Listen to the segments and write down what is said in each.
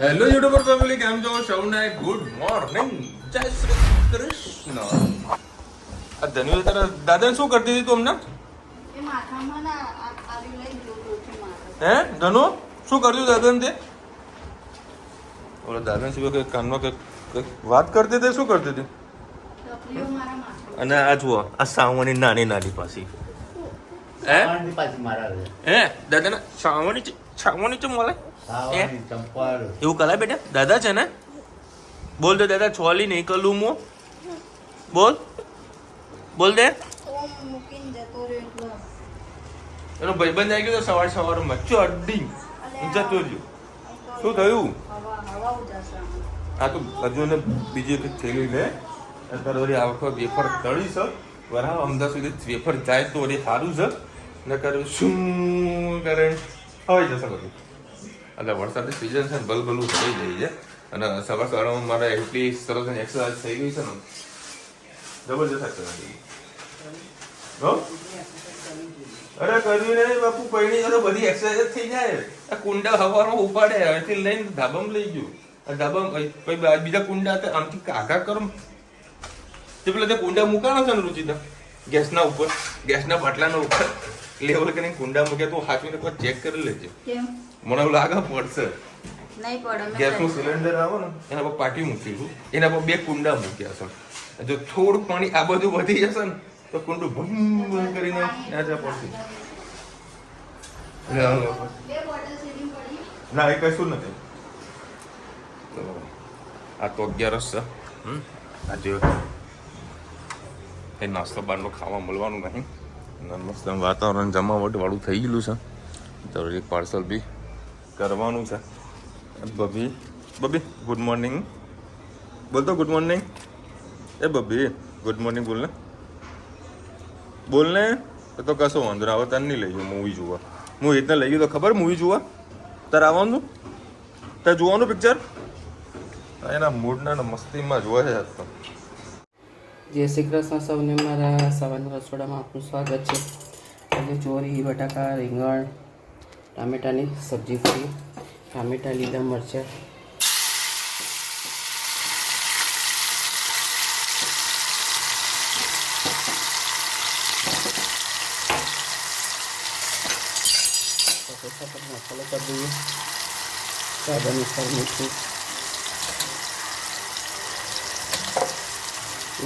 Hello YouTuber family, કેમ છો? સૌને ગુડ મોર્નિંગ, જય શ્રી કૃષ્ણ. આ ધન્યુ તારા દાદાને શું કરતી હતી તું હમણાં? હે ધનુ શું કર્યું દાદાને તે? ઓલો દાદાને શું કે કાનમાં કંઈક વાત કરતી હતી? શું કરતી હતી? અને આ જુઓ, આ સાવવાની નાની નાની પાછી હે દાદાને છાવવાની છે મળે એવું કલાય બેટા? દાદા છે ને? બોલ દે દાદા, છોલી નહીં કલું મો બોલ બોલ દે. એનો ભાઈબંધ આવી ગયો તો સવારમાં ચડ્ડી જતો રહ્યો. શું થયું? હા તો હજુ ને બીજી એક થેલી લે. અત્યારે આ વખત વેફર તળી છે બરાબર. અમદાવાદ સુધી વેફર જાય તો વળી સારું છે. ને કર્યું શું કરે હવે જશે બધું. એટલે વરસાદની સિઝન છે ને, ભલભલું થઈ જાય છે. અને સવાર સવારમાં મારે એટલી સરસ એક્સરસાઇઝ થઈ ગઈ છે ને, જબરજસ્ત એક્સરસાઇઝ. અરે કર્યું નહીં બાપુ, પૈણી તો બધી એક્સરસાઇઝ થઈ જાય. આ કુંડા હવામાં ઉપાડે, અહીંથી લઈને ધાબામાં લઈ ગયું. ધાબામાં બીજા કુંડા હતા, આમથી કાકા કરો તે પેલા તે કુંડા મૂકાણો છે ને રુચિતા, ગેસના ઉપર, ગેસના બાટલાના ઉપર લેવલ કરીને કુંડા મૂક્યા. તું હાથવીને કોઈ ચેક કરી લેજે. મને એવું લાગે પડશે. ગેસનું સિલિન્ડર આવે ને એના પર પાટી મૂકેલું, એના પર 2 કુંડા મૂક્યા છે. જો થોડું પાણી આ બધું વધી જશે ને તો કુંડું ભમ કરીને નાચા પડશે. ના એ કશું નથી. આ તો 11 છે. આજે એ નાસ્તો બહારનો ખાવા મળવાનું નહીં. મસ્ત વાતાવરણ જમાવટ વાળું થઈ ગયેલું છે. તો એક પાર્સલ બી કરવાનું છે. બબી બબી ગુડ મોર્નિંગ બોલતો. ગુડ મોર્નિંગ એ બબી, ગુડ મોર્નિંગ બોલને બોલને. તો કશો વાંધો ને, હવે તારે નહીં લઈ ગયો મૂવી જોવા. હું એ રીતના લઈ ગયો તો ખબર મૂવી જોવા. તારે આવવાનું, તારે જોવાનું પિક્ચર એના મૂડના મસ્તીમાં જોવા છે. તો જય શ્રી કૃષ્ણ સૌને. મારા સવારના રસોડામાં આપનું સ્વાગત છે. આજે ચોરી, બટાકા, રીંગણ, ટામેટાની સબ્જી કરી. ટામેટા, લીલા મરચાં, મસાલો કરી દઈએ. સ્વાદ અનુસાર મીઠું,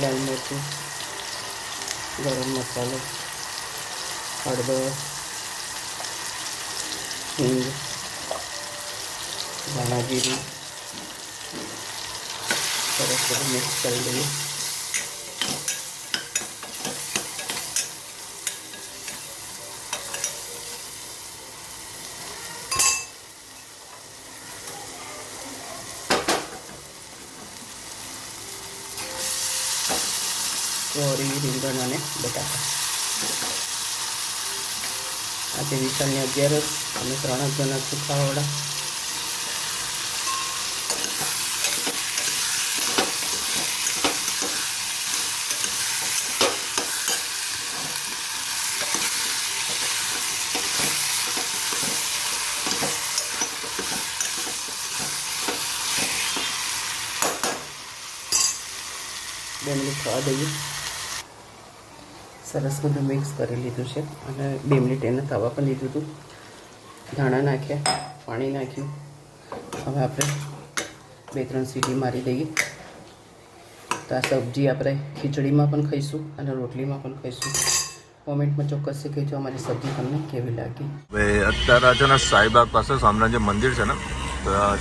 લાલ મરચું, ગરમ મસાલો, હળદર, હિંગ, ધાણા જીરું સરસ બધું મિક્સ કરી લઈએ. ચોરી, રીંગણ અને બટાકા. આજે વિશાલની 11 અને 3 જણા છું ખાવાવાળા. બે મિનિટ થવા દઈએ. સરસ બધું મિક્સ કરી લીધું છે અને 2 મિનિટ એને તવા પર લીધું હતું. ધાણા નાખ્યા, પાણી નાખ્યું. હવે આપણે 2-3 સીટી મારી દઈએ. તો આ સબ્જી આપણે ખીચડીમાં પણ ખાઈશું અને રોટલીમાં પણ ખાઈશું. કોમેન્ટમાં ચોક્કસથી કહેજો અમારી સબ્જી તમને કેવી લાગી. અત્યારે છે ને સાઈબાગ પાસે સામના જે મંદિર છે ને, ત્યાં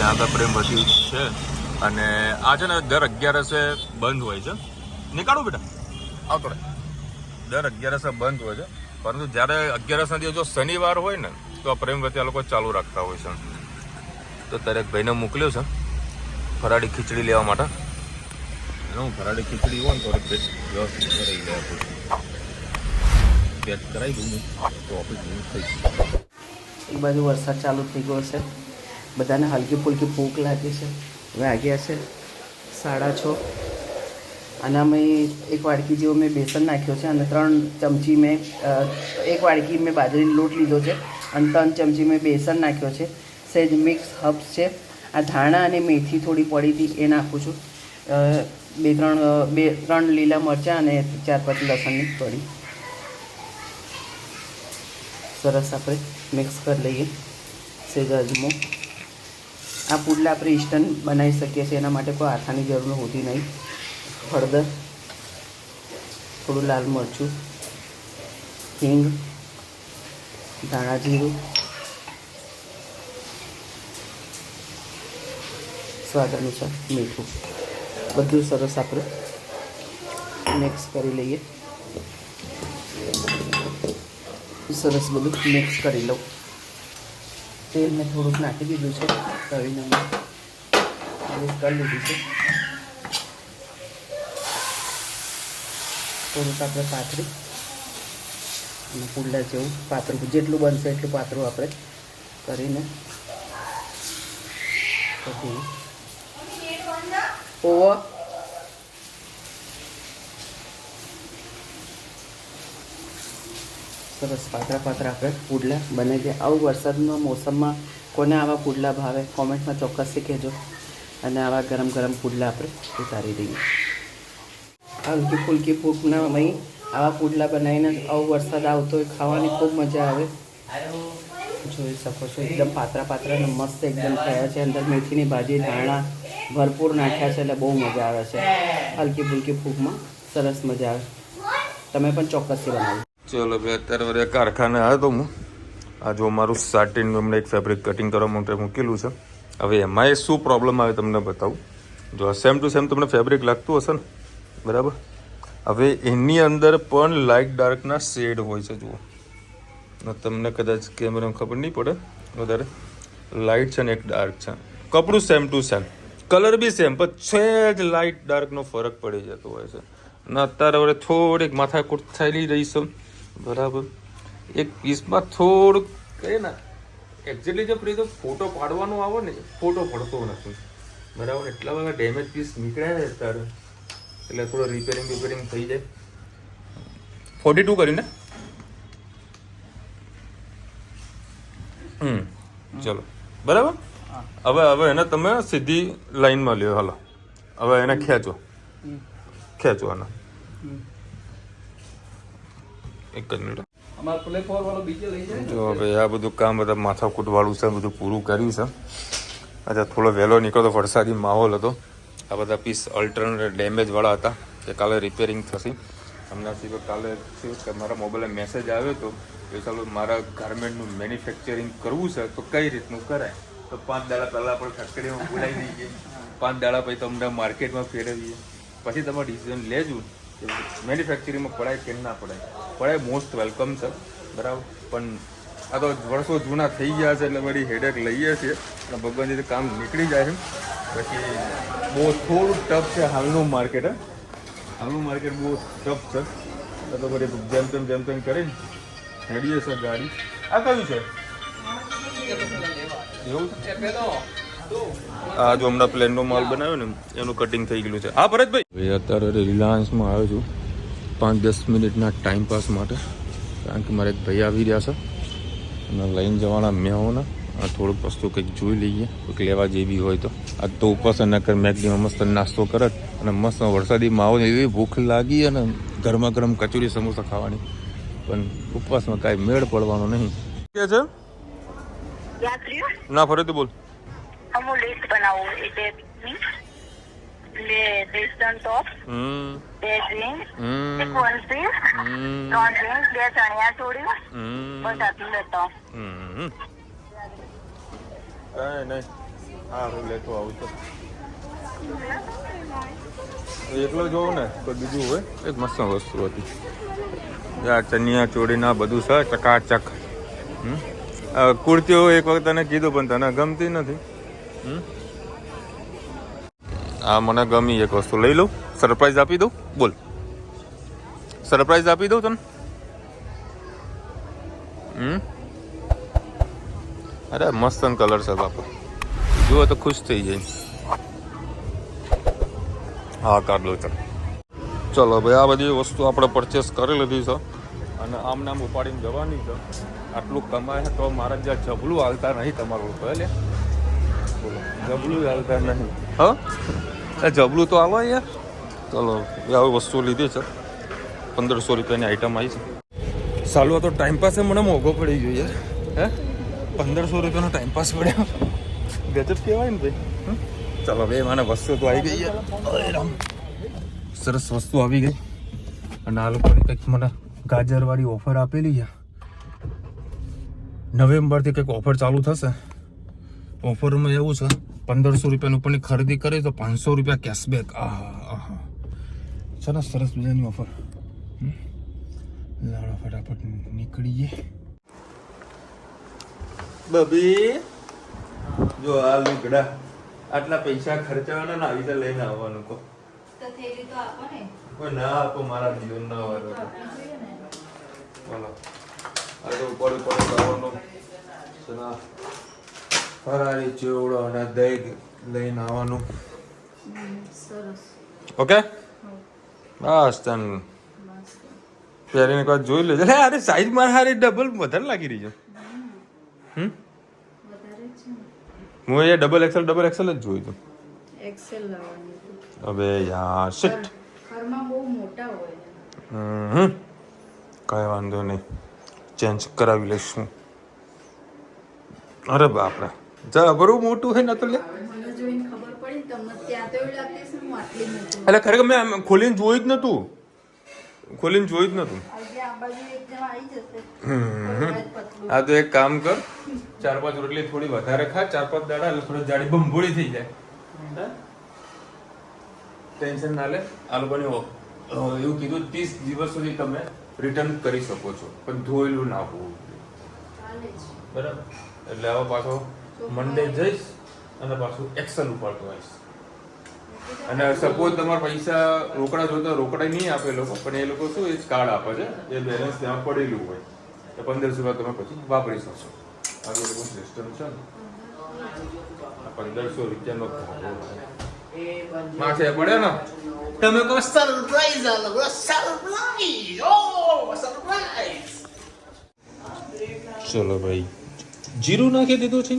આગળ પ્રેમવતી છે. અને આ છે ને દર 11 બંધ હોય છે. નીકાળું બેટા, આવતો રહે. દર 11 બંધ હોય છે, પરંતુ જ્યારે 11 દિવસ જો શનિવાર હોય ને તો આ પ્રેમવતી આ લોકો ચાલુ રાખતા હોય છે. તો દરેક ભાઈને મોકલ્યો છે ફરાળી ખીચડી લેવા માટે. હું ફરાળી ખીચડી હોય ને તો વ્યવસ્થિત કરાવી લે પેક કરાવી દઉં તો ઓફિસ થઈશ. એક બાજુ વરસાદ ચાલુ થઈ ગયો છે. બધાને હલકી ફુલકી ભૂખ લાગી છે. વાગ્યા છે 6:30 અને અમે 1 વાડકી જેવો મેં બેસન નાખ્યો છે અને 3 ચમચી મેં 1 વાડકી મેં બાજરીનો લોટ લીધો છે અને 3 ચમચી મેં બેસન નાખ્યો છે. સહેજ મિક્સ હર્બ્સ છે આ ધાણા અને મેથી થોડી પડી હતી એ નાખું છું. બે ત્રણ લીલા મરચાં અને 4-5 લસણની કળી. સરસ આપણે મિક્સ કરી લઈએ. સેજ અજમો. આ પુડલા આપણે ઇન્સ્ટન્ટ બનાવી શકીએ છીએ, એના માટે કોઈ આથાની જરૂર હોતી નહીં. હળદર, થોડું લાલ મરચું, હિંગ, ધાણા જીરું, સ્વાદ અનુસાર મીઠું, બધું સરસ આપણે મિક્સ કરી લઈએ. સરસ બધું મિક્સ કરી લઉં. તેલ મેં થોડુંક નાખી દીધું છે. તવીને મિક્સ કરી લીધું છે. થોડુંક આપણે પાથરી અને પુડલા જેવું પાતળું, જેટલું બનશે એટલું પાતળું આપણે કરીને પછી ઓવો સરસ પાતળા આપણે પુડલા બનાવી દે. આવું વરસાદના મોસમમાં કોને આવા પુડલા ભાવે કોમેન્ટમાં ચોક્કસથી કહેજો. અને આવા ગરમ ગરમ પુડલા આપણે ઉતારી દઈએ. હલકી ફુલકી ભૂખના મય આવા પુડલા બનાવીને આવો વરસાદ આવતો હોય ખાવાની ખૂબ મજા આવે. જોઈ શકો છો એકદમ પાતળા અને મસ્ત એકદમ થયા છે. અંદર મેથીની ભાજી, ધાણા ભરપૂર નાખ્યા છે એટલે બહુ મજા આવે છે. હલકી ફુલકી ભૂખમાં સરસ મજા આવે. તમે પણ ચોક્કસથી બનાવો. ચલો ભાઈ, અત્યારે વડે કારખાને આવ્યો તો હું. આ જો મારું સાટીન હમણાં એક ફેબ્રિક કટિંગ કરવા માટે મૂકેલું છે. હવે એમાં શું પ્રોબ્લેમ આવે તમને બતાવું. જો સેમ ટુ સેમ તમને ફેબ્રિક લાગતું હશે ને, બરાબર. હવે એની અંદર પણ લાઇટ ડાર્કના શેડ હોય છે. જુઓ, તમને કદાચ કેમેરામાં ખબર નહીં પડે વધારે. લાઇટ છે ને એક ડાર્ક છે. કપડું same to same, colour be same, પણ છે જ લાઇટ ડાર્કનો ફરક પડી જતો હોય છે. અને અત્યારે હવે થોડીક માથાકૂટ થયેલી રહી છે, બરાબર. એક પીસમાં થોડુંક કહે ને એક્ઝેક્ટલી જો ફ્રી તો ફોટો પાડવાનો આવે ને, ફોટો પડતો નથી, બરાબર. એટલા બધા ડેમેજ પીસ નીકળ્યા ને અત્યારે, એટલે થોડો રિપેરિંગ થઈ જાય. 42 કરીને ચલો બરાબર. હવે એને તમે સીધી લાઈનમાં લ્યો. હાલો, હવે એને ખેંચો આને. એક જ મિનિટ. જો હવે આ બધું કામ બધા માથાકૂટ વાળું છે, બધું પૂરું કર્યું છે. અચ્છા, થોડો વહેલો નીકળતો, વરસાદી માહોલ હતો. આ બધા પીસ અલ્ટરનેટ ડેમેજવાળા હતા કે કાલે રિપેરિંગ થશે. હમણાં સિવાય કાલે થયું કે મારા મોબાઈલે મેસેજ આવ્યો હતો કે ચાલો મારા ગાર્મેન્ટનું મેન્યુફેક્ચરિંગ કરવું છે તો કઈ રીતનું કરાય. તો 5 દાડા પહેલાં આપણે ફેક્ટરીમાં બોલાવી દઈએ, 5 દાડા પછી તમને માર્કેટમાં ફેરવીએ, પછી તમે ડિસિઝન લેજો કે મેન્યુફેક્ચરિંગમાં પડાય કે ના પડાય. મોસ્ટ વેલકમ છે, બરાબર. પણ આ તો વર્ષો જૂના થઈ ગયા છે એટલે બધી હેડેક લઈએ છીએ અને ભગવાનજી કામ નીકળી જાય છે. પછી બહુ થોડું ટફ છે હાલનું માર્કેટ. બહુ ટફ છે. તો બધી જેમ તેમ કરીને હેડીએ છે ગાડી. આ કયું છે એવું? આ જો હમણાં પ્લેનનો માલ બનાવ્યો ને એનું કટિંગ થઈ ગયેલું છે. હા ભરતભાઈ, અત્યારે રિલાયન્સમાં આવ્યો છું 5-10 મિનિટના ટાઈમ પાસ માટે, કારણ કે મારે એક ભાઈ આવી રહ્યા છે અને લઈને જવાના મેહોના. આ થોડુંક વસ્તુ કંઈક જોઈ લઈએ, કંઈક લેવા જેવી હોય તો. આજ તો ઉપવાસ નકર મેગડીમાં મસ્ત નાસ્તો કરત અને મસ્ત વરસાદી માહોલ, એવી ભૂખ લાગી અને ગરમા ગરમ કચોરી સમોસા ખાવાની, પણ ઉપવાસમાં કાંઈ મેળ પડવાનો નહીં. કે છે ના ફરીથી બોલ. અમુ લિસ્ટ બનાવો એટલે western top, 2 jeans, 1 one piece, 3 jeans, 2 chaniya choli, બસ આટલું લેતો. નહીં, હા હું લેતો આવું તો એકલો જોઉં ને તો બીજું હોય. એક મસ્ત વસ્તુ હતી આ ચણિયા ચોળીના બધું છે ચકાચક. કુર્તીઓ એક વખત તને કીધું પણ તને ગમતી નથી. આ મને ગમી એક વસ્તુ, લઈ લઉં. સરપ્રાઈઝ આપી દઉં. બોલ, સરપ્રાઈઝ આપી દઉં તને. અરે મસ્ત કલર છે બાપા, જુઓ તો ખુશ થઈ જાય. હા કાઢ લો. ચલો ભાઈ, આ બધી વસ્તુ આપણે પરચેસ કરી લીધી છે અને આમ નામ ઉપાડીને જવાની છે. આટલું કમાય તો મારા જ્યાં જબલું હાલતા નહીં તમારું તો લે બોલો. જબલું હાલતા નહીં હા એ જબલું તો આવો યાર ચલો આવી વસ્તુ લીધી છે 1500 રૂપિયાની આઈટમ આવી છે સાલું તો ટાઈમ પાસ મને મોંઘો પડી ગયો યાર હે 1500 રૂપિયાનો ટાઈમ પાસ પડ્યો ગજબ કહેવાય ને ભાઈ ચાલો ભાઈ મને વસ્તુ તો આવી ગઈ યાર સરસ વસ્તુ આવી ગઈ અને આ લોકોની કંઈક મને ગાજરવાળી ઓફર આપેલી યાર નવેમ્બરથી કંઈક ઓફર ચાલુ થશે ઓફરમાં એવું છે 1500 રૂપિયાની ઉપરની ખરીદી કરે તો 500 રૂપિયા કેશબેક સરસ સરસ બીજાની ઓફર લાડો ફટાફટ નીકળીએ બબી જો આ લુગડા આટલા પૈસા ખર્ચવાના ને આવી રીતે લઈને આવવાનું કો કોઈ ના આપો મારા જીવન ના વારો બોલો આ તો ઉપર ઉપર કરવાનું સના ફરારી ચેવડો અને દહીં લઈને આવવાનું ઓકે બસ તન પહેરીને કોઈ જોઈ લેજો અરે સાઈઝ મારે હારી ડબલ વધારે લાગી રહી છે હું એ ડબલ એક્સેલ જ જોઈ હતું એક્સેલ લાવવાની હવે યાર શિટ ઘરમાં બહુ મોટા હોય કઈ વાંધો નહીં ચેન્જ કરાવી લઈશું અરે બાપરે જા બરું મોટું હોય ને તો લે મને જોઈને ખબર પડી તમને ત્યાં તો એવું લાગતું છે હું આટલી મોટી એટલે ખરેખર મેં ખોલીને જોયું જ નતું હા તો એક કામ કર 4-5 રોટલી થોડી વધારે ખા 4-5 દાડા એટલે થોડી જાડી બંભોળી થઈ જાય ટેન્શન ના લે આ લોકોને એવું કીધું 30 દિવસ સુધી તમે રિટર્ન કરી શકો છો પણ ધોયેલું ના હોવું બરાબર એટલે હવે પાછો મંડે જઈશ અને પાછું એક્શન ઉપાડતો આવીશ અને સપોઝ તમારા પૈસા રોકડા જોતા રોકડા નહીં આપે લોકો પણ એ લોકો શું એ કાર્ડ આપે છે એ બેલેન્સ ત્યાં પડેલું હોય તો 1500 તમે પછી વાપરી શકશો આ લોકો સિસ્ટમ છે ને 1500 રૂપિયાનો માથે પડે ને તમે કહો સરપ્રાઈઝ આલો સરપ્રાઈઝ ઓ સરપ્રાઈઝ ચલો ભાઈ જીરું નાખી દીધું છે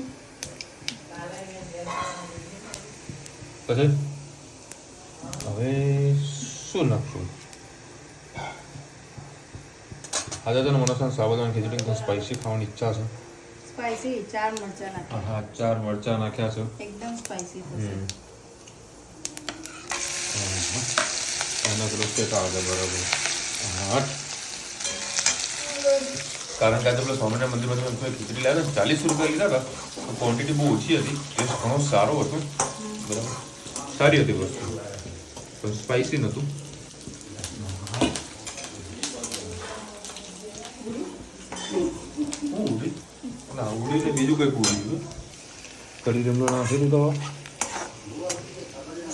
પછી હવે શું નાખશું આજે તો મને સાબુદાણા ખીચડી સ્પાઈસી ખાવાની ઈચ્છા છે સ્પાઈસી 4 મરચા નાખ્યા હા 4 મરચા નાખ્યા છે એકદમ સ્પાઈસી થશે એનો રોસ્ટેટ આવે બરાબર હા કારણ કે આજે પેલા સ્વામિનારાયણ મંદિરમાં તમે ખીચડી લાવ્યા 40 રૂપિયા લીધા હતા ક્વોન્ટિટી બહુ ઓછી હતી ટેસ્ટ ઘણો સારો હતો બરાબર સારી હતી વસ્તુ પણ સ્પાઈસી નહોતું ઉડીને બીજું કંઈક ઉડ્યું કઢી લીમડો નાખી દીધો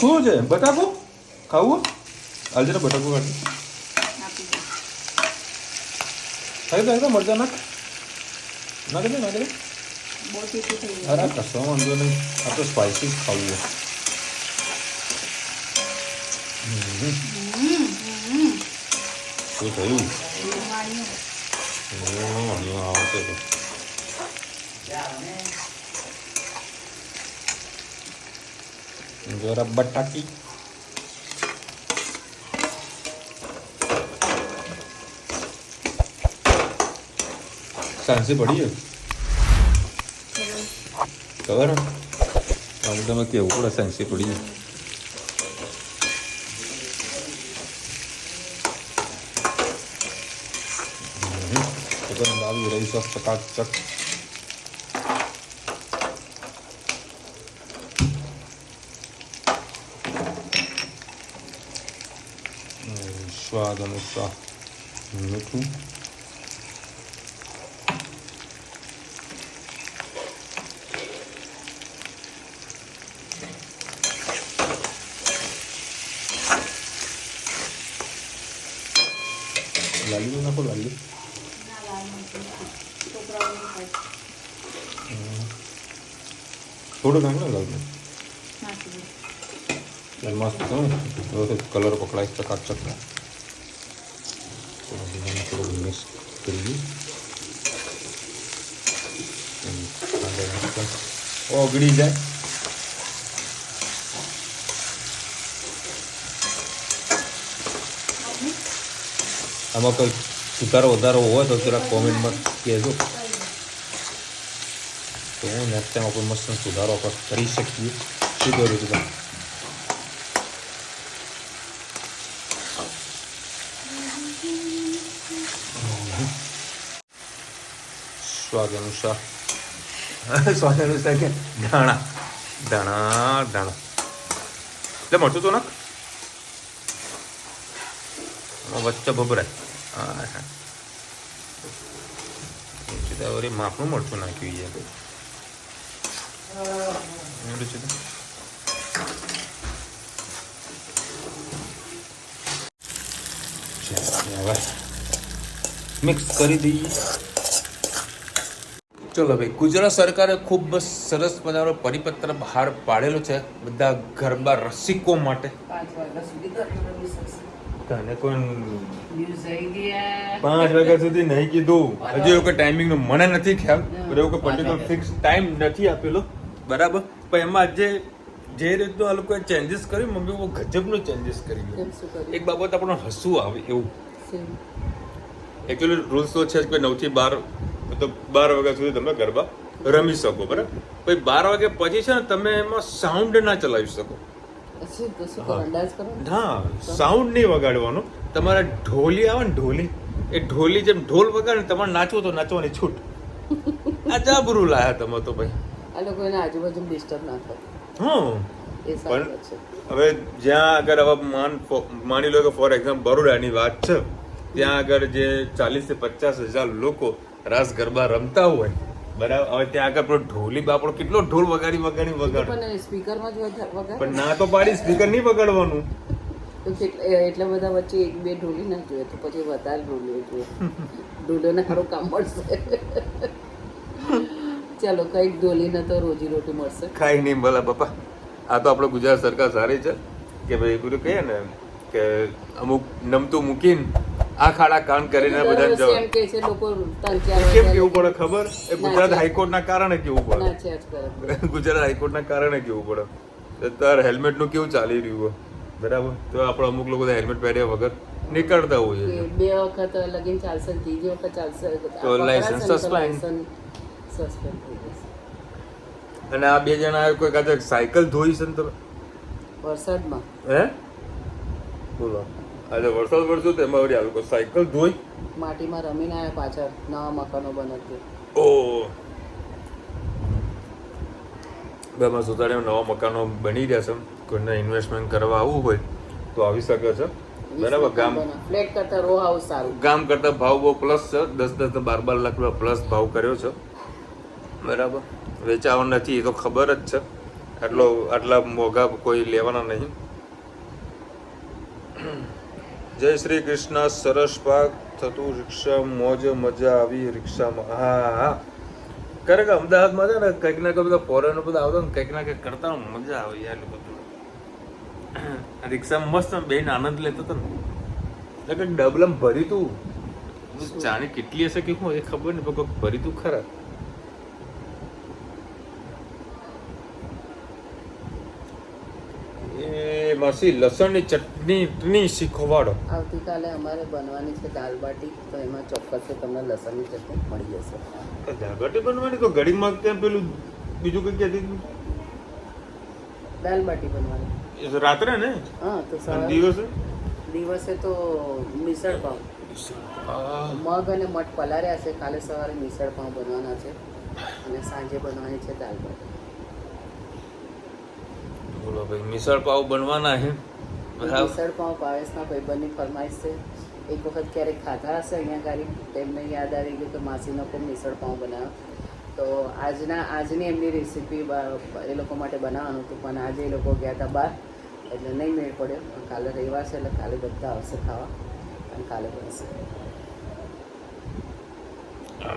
શું છે બટાકો ખાવું હાલ જરા બટાકો કાઢી ખાઈ તો મરચા નાખ નાખી દે અરે કશો વાંધો નહીં આ તો સ્પાઈસી ખાવું શું થયું આવશે તો જરા બટાકી સાંજે પડી ખબર આમ તમે કેવું પડે સાંજે પડી આવી રહી છે ચકાચક સ્વાદ અનુસાર મીઠું લાલી નાખો લાલી થોડું નામ ના લાવજો મસ્ત કલર પકડાય ચકાચક થોડું મિક્સ કરીએ ઓગળી જાય આમાં કોઈ સુધારો વધારો હોય તો જરા કોમેન્ટમાં કહેજો, તો હું નેક્સ્ટ ટાઈમ આપણે મસ્ત સુધારો કરી શકીએ. શું કર્યું હતું? સ્વાદ અનુસાર કે ધાણા ધાણા ધાણા એટલે મરચું તો નાખ, વચ્ચે ભભરાય. હા વળી માપનું મરચું નાખ્યું છે. હવે મિક્સ કરી દઈએ. ચલો ભાઈ, ગુજરાત સરકારે ખૂબ સરસ મજાનો પરિપત્ર બહાર પાડેલો છે બધા ગરબા રસિકો માટે. 5 વાગ્યા સુધી ગરબા રમી શકશે. તને કોઈ ન્યૂઝ આવી ગયા 5 વાગ્યા સુધી નહીં કીધું, હજી એવું કોઈ ટાઈમિંગ નો મને નથી ખ્યાલ, એવું કોઈ પર્ટિક્યુલર ફિક્સ ટાઈમ નથી આપેલો, બરાબર. પણ એમાં જે રીતનું આ લોકોએ ચેન્જીસ કર્યું, મમ્મી બહુ ગજબનું ચેન્જીસ કરી. એક બાબત આપણને હસવું આવે એવું. એકચ્યુઅલી રૂલ્સ તો છે કે 9 થી 12 મતલબ 12 વાગ્યા સુધી તમે ગરબા રમી શકો, બરાબર. પછી 12 વાગ્યા પછી છે ને તમે એમાં સાઉન્ડ ના ચલાવી શકો. હા, સાઉન્ડ નહીં વગાડવાનો. તમારા ઢોલી આવે ને, ઢોલી, એ ઢોલી જેમ ઢોલ વગાડે તમારે નાચવો તો નાચવાની છૂટ. આ જાબરું લાયા તમે તો ભાઈ. આ લોકો એના આજુબાજુ ડિસ્ટર્બ ના થાય. હા, એ સારું છે. હવે જ્યાં આગળ હવે માની લો કે ફોર એક્ઝામ્પલ બરોડાની વાત છે, ત્યાં આગળ જે 40 થી 50 હજાર લોકો રાસ ગરબા રમતા હોય, બરાબર. હવે ત્યાં આગળ પેલો ઢોલી બાપડો કેટલો ઢોલ વગાડી વગાડે, પણ સ્પીકરમાં જ વગાડે. પણ ના તો પાડી, સ્પીકર નહીં વગાડવાનું. તો એટલા બધા વચ્ચે 1-2 ઢોલી ના જોઈએ, તો પછી વધારે ઢોલી જોઈએ. ઢોલોને સારું કામ મળશે. ચાલો, કઈક ઢોલીને તો રોજી રોટી મળશે. કાંઈ નહીં ભલા બાપા. આ તો આપણે ગુજરાત સરકાર સારી છે કે ભાઈ પેલું કહીએ ને કે અમુક નમતું મૂકીને આ ખાડા કાન કરીને બધા એમ કે છે લોકો 3-4 કેમ કેવું પડે ખબર? એ ગુજરાત હાઈકોર્ટના કારણે કેવું પડે. નાચ્યા જ કરે. ગુજરાત હાઈકોર્ટના કારણે કેવું પડે. તાર હેલ્મેટનું કેવું ચાલી રહ્યું હોય, બરાબર. તો આપણે અમુક લોકો હેલ્મેટ પહેર્યા વગર નીકળતા હોઈએ. 2 વખત લગીન ચાલશે, ત્રીજી વખત ચાલશે તો લાયસન્સ સસ્પેન્ડ થઈ જશે. અને આ 2 જણા કોઈ કાચે સાયકલ ધોઈ છે ને તમે વરસાદમાં, હે બોલો, આજે વરસાદ વરસ્યો તો એમાં વળી આ લોકો સાયકલ ધોઈ માટીમાં રમીને આવ્યા, પાછળ નવા મકાનો બનાવતી. ઓ બેમાં સુધારીને નવા મકાનો બની રહ્યા છે. કોઈને ઇન્વેસ્ટમેન્ટ કરવા આવવું હોય તો આવી શકે છે, બરાબર. ફ્લેટ કરતા રો હાઉસ સારું. ગામ કરતા ભાવ બહુ પ્લસ છે, 10-12 લાખ રૂપિયા પ્લસ ભાવ કર્યો છે, બરાબર. વેચાવા નથી એ તો ખબર જ છે, આટલા મોંઘા કોઈ લેવાના નહીં. જય શ્રી કૃષ્ણ. સરસ પાક થતું રિક્ષા, મોજ મજા આવી રિક્ષામાં. હા હા, ખરેખર અમદાવાદમાં છે ને કંઈક ના કંઈક બધા ફોરેનર બધા આવતા ને કંઈક ના કંઈક કરતા મજા આવે યાર. બધું રિક્ષામાં મસ્ત બેન આનંદ લેતો હતો ને, એટલે ડબલમ ભરી તું ચાની કેટલી હશે કે શું એ ખબર નહીં, પણ ભરી તું ખરા. એ માસી લસણની ચટણી શીખવાડો. આવતીકાલે અમારે બનવાની છે દાલ બાટી, તો એમાં ચોક્કસ તમને લસણની ચટણી મળી જશે. દાલ બાટી બનવાની તો ઘડીમાં ત્યાં પેલું બીજું કઈ કહેતી દાલ બાટી બનવાની રાત્રે ને? હા, તો દિવસે તો મિસળ પાવ, મગ અને મઠ પલાર્યા છે. કાલે સવારે મિસળ પાવ બનવાના છે અને સાંજે બનવાની છે દાલ બાટી. બોલો ભાઈ, મિસળ પાવ બનવાના છે. મિસળ પાવ ભાવેશના ભાઈબંધની ફરમાઈશ છે. એક વખત ક્યારેક ખાધા હશે અહીંયા ગાડી, તેમને યાદ આવી ગયું કે માસીનો કોઈ મિસળ પાવ બનાવ્યો, તો આજની એમની રેસીપી એ લોકો માટે બનાવવાનું હતું. પણ આજે એ લોકો ગયા હતા બહાર, એટલે નહીં મેળ પડ્યો. કાલે રવિવાર છે એટલે કાલે બધા આવશે ખાવા અને કાલે બનશે.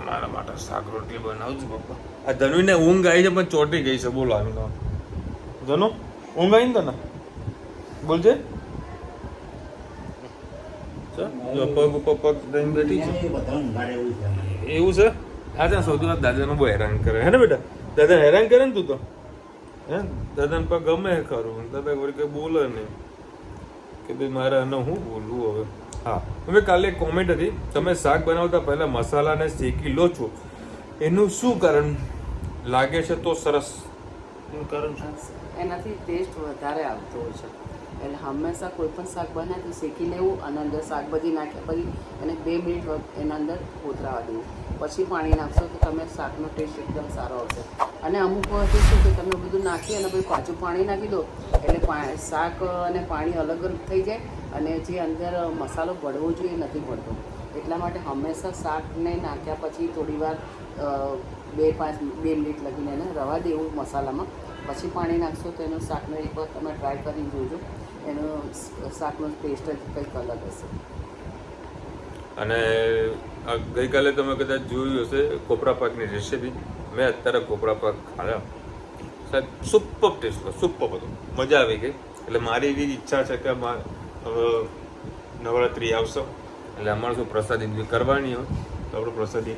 મારા માટે શાક રોટલી બનાવજો પપ્પા. આ ધનુને ઊંઘ આવી છે પણ ચોટી ગઈ છે. બોલો આવી તો ધનુ ઊંઘ આવી ને તને બોલજે. પગ પગ દઈને બેઠી છે એવું છે. હા, ત્યાં સૌથી વાત દાદાને બહુ હેરાન કરે હે ને બેટા? દાદા હેરાન કરે ને તું તો, હે? દાદાને પગ ગમે ખરું, દાદા વળી કઈ બોલે નહીં કે ભાઈ મારે આને હું બોલવું હવે. હા હવે કાલે એક કોમેન્ટ હતી તમે શાક બનાવતા પહેલા મસાલાને શેકી લો છો એનું શું કારણ લાગે છે તો સરસ એનું કારણ શું? એનાથી ટેસ્ટ વધારે આવતો હોય છે એટલે હંમેશા કોઈ પણ શાક બને તો શેકી લેવું અને અંદર શાકભાજી નાખ્યા પછી એને 2 મિનિટ એના અંદર કોતરાવા દેવું પછી પાણી નાખશો તો તમે શાકનો ટેસ્ટ એકદમ સારો આવશે અને અમુક વખતે શું કે તમે બધું નાખી અને પછી પાછું પાણી નાખી દો એટલે શાક અને પાણી અલગ અલગ થઈ જાય અને જે અંદર મસાલો ભળવો જોઈએ એ નથી ભળતો એટલા માટે હંમેશા શાકને નાખ્યા પછી થોડી વાર 2 મિનિટ લગીને એને રવા દેવું મસાલામાં પછી પાણી નાખશો તો એનો શાકનો એકવાર તમે ટ્રાય કરી જોજો એનો શાકનો ટેસ્ટ જ કંઈક અલગ હશે. અને ગઈકાલે તમે કદાચ જોયું હશે કોપરા પાકની રેસીપી મેં અત્યારે કોપરા પાક ખાયા સાહેબ સુપર ટેસ્ટ સુપર હતો મજા આવી ગઈ એટલે મારી એવી ઈચ્છા છે કે નવરાત્રિ આવશે એટલે અમારે શું પ્રસાદી કરવાની હોય તો આપણે પ્રસાદી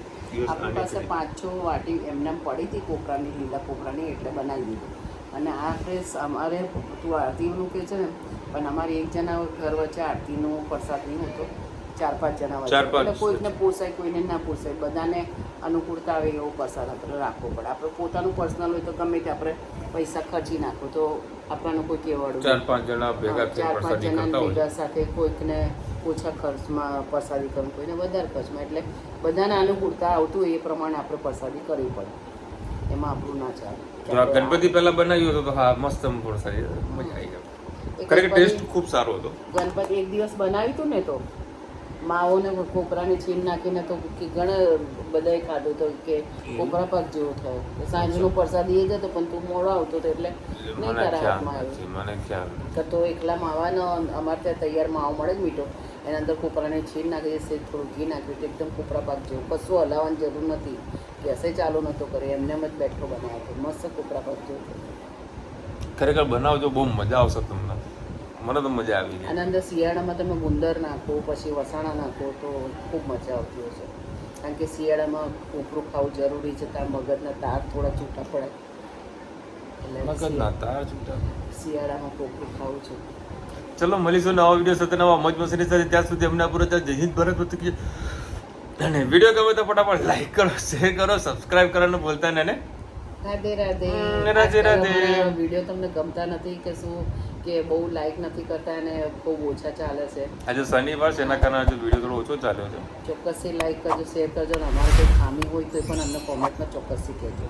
આપણી પાસે 5-6 વાટી એમને પડી હતી કોપરાની લીલા કોપરાની એટલે બનાવી દીધું અને આ આપણે અમારે તું આરતીનું કહે છે ને પણ અમારે એક જણા ઘર વચ્ચે આરતીનું પ્રસાદનું હતું 4-5 જણા વચ્ચે એટલે કોઈને પોસાય કોઈને ના પોસાય બધાને અનુકૂળતા આવે એવો પ્રસાદ આપણે રાખવો પડે આપણે પોતાનું પર્સનલ હોય તો ગમે તે આપણે પૈસા ખર્ચી નાખો તો આપણને કોઈ કહેવાડું 4-5 જણા ભેગા 4-5 જણા ભેગા સાથે કોઈકને ઓછા ખર્ચમાં પ્રસાદી કરવું કોઈને વધારે ખર્ચમાં એટલે બધાને અનુકૂળતા આવતું હોય એ પ્રમાણે આપણે પ્રસાદી કરવી પડે એમાં આપણું ના ચાલે. ગણપતિ પહેલા બનાવ્યું હતું તો હા મસ્ત પ્રસાદી મજા આવી ગઈ ખરેખર ટેસ્ટ ખૂબ સારો હતો. ગણપતિ એક દિવસ બનાવ્યું હતું ને તો માઓને કોપરાની છીણ નાખીને તો ઘણા બધાએ ખાધું તો કે કોપરા પાક જેવો થયો સાંજનો પ્રસાદી એ જ હતો પણ તું મોડો આવતો હતો એટલે નહીં તારા હાથમાં આવ્યો તો એકલા માવાનો અમારે ત્યાં તૈયાર માવો મળે જ મીઠો એના અંદર કોપરાની છીણ નાખી દેશે થોડું ઘી નાખ્યું તો એકદમ કોપરા પાક જેવું કશું હલાવવાની જરૂર નથી ગેસે ચાલુ નહોતો કરે એમને જ બેઠો બનાવ્યો હતો મસ્ત કોપરા પાક જેવું ખરેખર બનાવજો બહુ મજા આવશે તમને મને તો મજા આવી ગઈ અને અંદર શિયાળામાં તમે ગુંદર નાખો પછી વસાણા નાખો તો ખૂબ મજા આવતી હશે કારણ કે શિયાળામાં કોપરું ખાવું જરૂરી છે તાર મગજના તાર થોડા છૂટા પડે એટલે શિયાળામાં કોપરું ખાવું છે. ચલો મળીશું નવા વિડીયો સાથે નવા મોજ મસ્તી સાથે ત્યાં સુધી અમને પૂરો જય હિન્દ ભારત માતા કી અને વિડીયો ગમે તો ફટાફટ લાઈક કરો શેર કરો સબસ્ક્રાઇબ કરવાનું ભૂલતા નહીં ને. રાધે રાધે. રાધે રાધે. વિડીયો તમને ગમતા નથી કે શું કે બહુ લાઈક નથી કરતા અને બહુ ઓછા ચાલે છે આજે શનિવાર છે એના કારણે આજે વિડીયો થોડો ઓછો ચાલ્યો છે. ચોક્કસથી લાઈક કરજો શેર કરજો અને અમારે કોઈ ખામી હોય તો પણ અમને કોમેન્ટમાં ચોક્કસથી કહેજો.